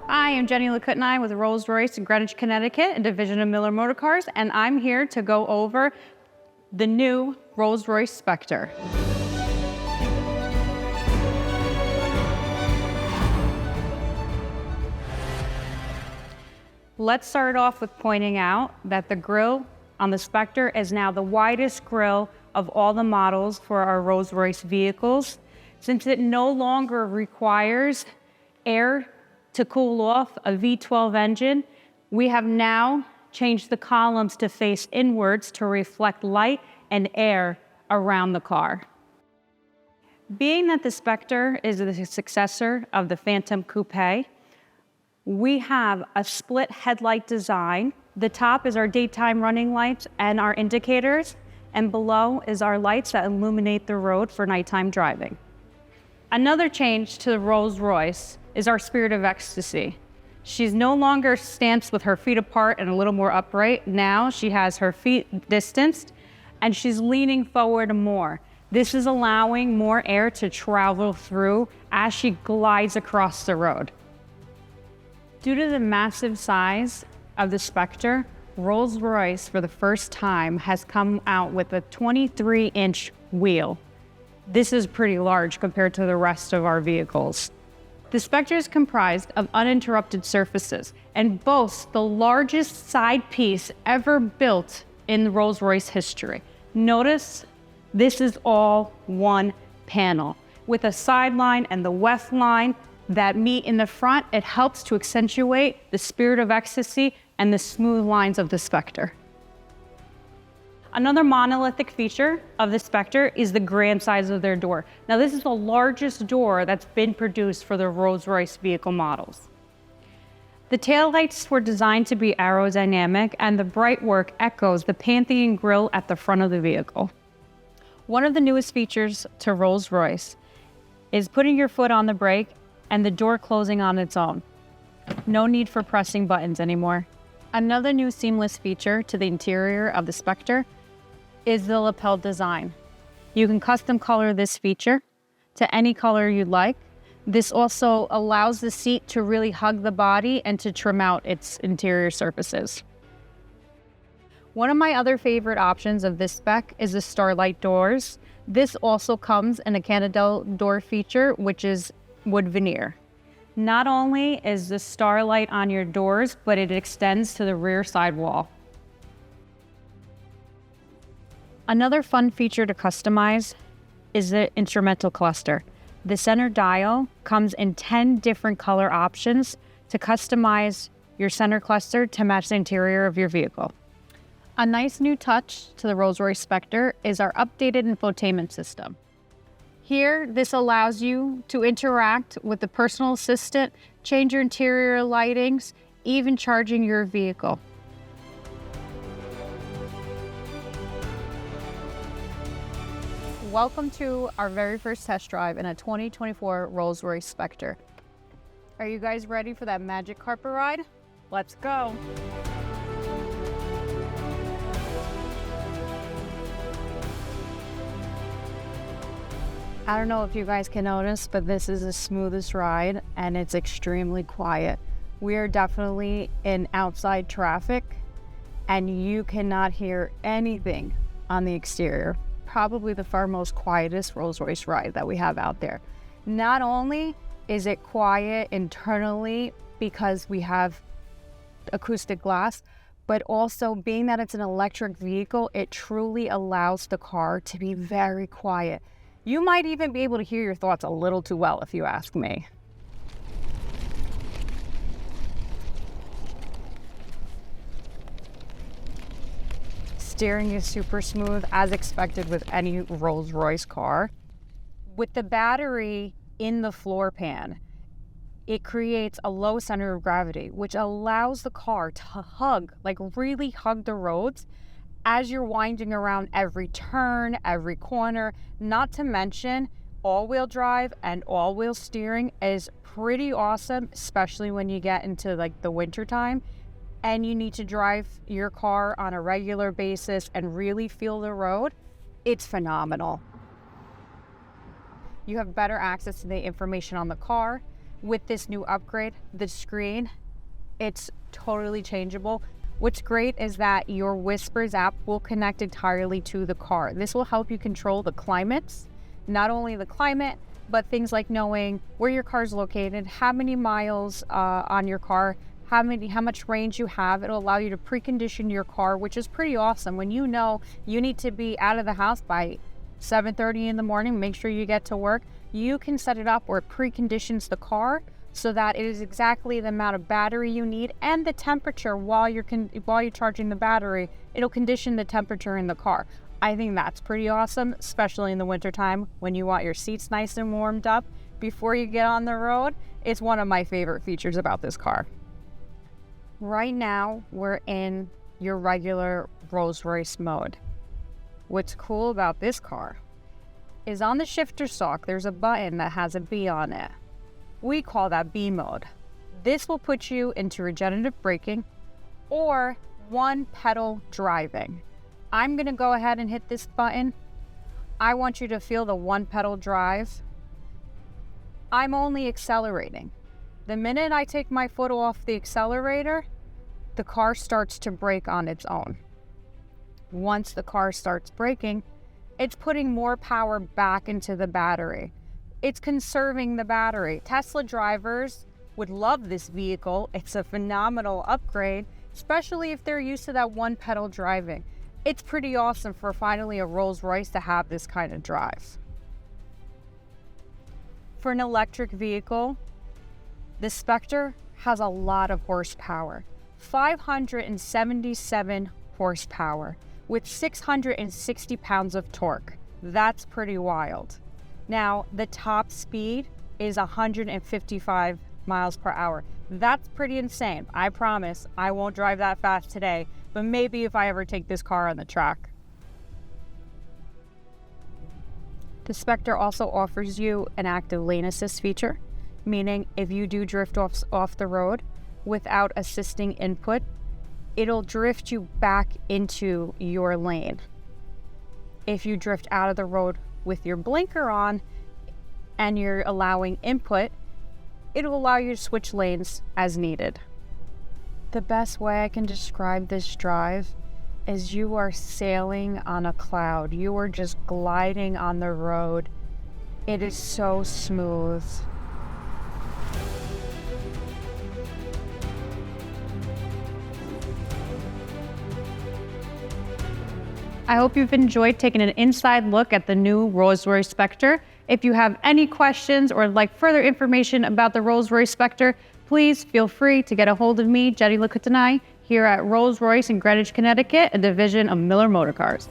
Hi, I'm Jenny LeCoutney with Rolls-Royce in Greenwich, Connecticut, a division of Miller Motor Cars, and I'm here to go over the new Rolls-Royce Spectre. Let's start off with pointing out that the grille on the Spectre is now the widest grille of all the models for our Rolls-Royce vehicles, since it no longer requires air to cool off a V12 engine. We have now changed the columns to face inwards to reflect light and air around the car. Being that the Spectre is the successor of the Phantom Coupe, we have a split headlight design. The top is our daytime running lights and our indicators, and below is our lights that illuminate the road for nighttime driving. Another change to the Rolls-Royce is our Spirit of Ecstasy. She's no longer stanced with her feet apart and a little more upright. Now she has her feet distanced and she's leaning forward more. This is allowing more air to travel through as she glides across the road. Due to the massive size of the Spectre, Rolls-Royce for the first time has come out with a 23-inch wheel. This is pretty large compared to the rest of our vehicles. The Spectre is comprised of uninterrupted surfaces and boasts the largest side piece ever built in Rolls-Royce history. Notice this is all one panel with a side line and the weft line that meet in the front. It helps to accentuate the Spirit of Ecstasy and the smooth lines of the Spectre. Another monolithic feature of the Spectre is the grand size of their door. Now, this is the largest door that's been produced for the Rolls-Royce vehicle models. The taillights were designed to be aerodynamic, and the bright work echoes the Pantheon grille at the front of the vehicle. One of the newest features to Rolls-Royce is putting your foot on the brake and the door closing on its own. No need for pressing buttons anymore. Another new seamless feature to the interior of the Spectre is the lapel design. You can custom color this feature to any color you'd like. This also allows the seat to really hug the body and to trim out its interior surfaces. One of my other favorite options of this spec is the Starlight doors. This also comes in a Canadell door feature, which is wood veneer. Not only is the Starlight on your doors, but it extends to the rear sidewall. Another fun feature to customize is the instrumental cluster. The center dial comes in 10 different color options to customize your center cluster to match the interior of your vehicle. A nice new touch to the Rolls-Royce Spectre is our updated infotainment system. Here, this allows you to interact with the personal assistant, change your interior lightings, even charging your vehicle. Welcome to our very first test drive in a 2024 Rolls-Royce Spectre. Are you guys ready for that magic carpet ride? Let's go. I don't know if you guys can notice, but this is the smoothest ride and it's extremely quiet. We are definitely in outside traffic and you cannot hear anything on the exterior. Probably the far most quietest Rolls-Royce ride that we have out there. Not only is it quiet internally because we have acoustic glass, but also being that it's an electric vehicle, it truly allows the car to be very quiet. You might even be able to hear your thoughts a little too well, if you ask me. Steering is super smooth, as expected with any Rolls-Royce car. With the battery in the floor pan, it creates a low center of gravity, which allows the car to hug, like really hug the roads as you're winding around every turn, every corner. Not to mention, all-wheel drive and all-wheel steering is pretty awesome, especially when you get into like the winter time and you need to drive your car on a regular basis and really feel the road. It's phenomenal. You have better access to the information on the car. With this new upgrade, the screen, it's totally changeable. What's great is that your Whispers app will connect entirely to the car. This will help you control the climates, not only the climate, but things like knowing where your car is located, how many miles on your car, how much range you have. It'll allow you to precondition your car, which is pretty awesome. When you know you need to be out of the house by 7:30 in the morning, make sure you get to work, you can set it up where it preconditions the car so that it is exactly the amount of battery you need and the temperature while you're charging the battery. It'll condition the temperature in the car. I think that's pretty awesome, especially in the wintertime when you want your seats nice and warmed up before you get on the road. It's one of my favorite features about this car. Right now, we're in your regular Rolls-Royce mode. What's cool about this car is on the shifter stalk, there's a button that has a B on it. We call that B mode. This will put you into regenerative braking or one pedal driving. I'm gonna go ahead and hit this button. I want you to feel the one pedal drive. I'm only accelerating. The minute I take my foot off the accelerator, the car starts to brake on its own. Once the car starts braking, it's putting more power back into the battery. It's conserving the battery. Tesla drivers would love this vehicle. It's a phenomenal upgrade, especially if they're used to that one pedal driving. It's pretty awesome for finally a Rolls-Royce to have this kind of drive. For an electric vehicle, the Spectre has a lot of horsepower, 577 horsepower with 660 pounds of torque. That's pretty wild. Now, the top speed is 155 miles per hour. That's pretty insane. I promise I won't drive that fast today, but maybe if I ever take this car on the track. The Spectre also offers you an active lane assist feature, meaning if you do drift off the road without assisting input, it'll drift you back into your lane. If you drift out of the road with your blinker on and you're allowing input, it'll allow you to switch lanes as needed. The best way I can describe this drive is you are sailing on a cloud. You are just gliding on the road. It is so smooth. I hope you've enjoyed taking an inside look at the new Rolls-Royce Spectre. If you have any questions or like further information about the Rolls-Royce Spectre, please feel free to get a hold of me, Jetty Lakutanai, here at Rolls-Royce in Greenwich, Connecticut, a division of Miller Motor Cars.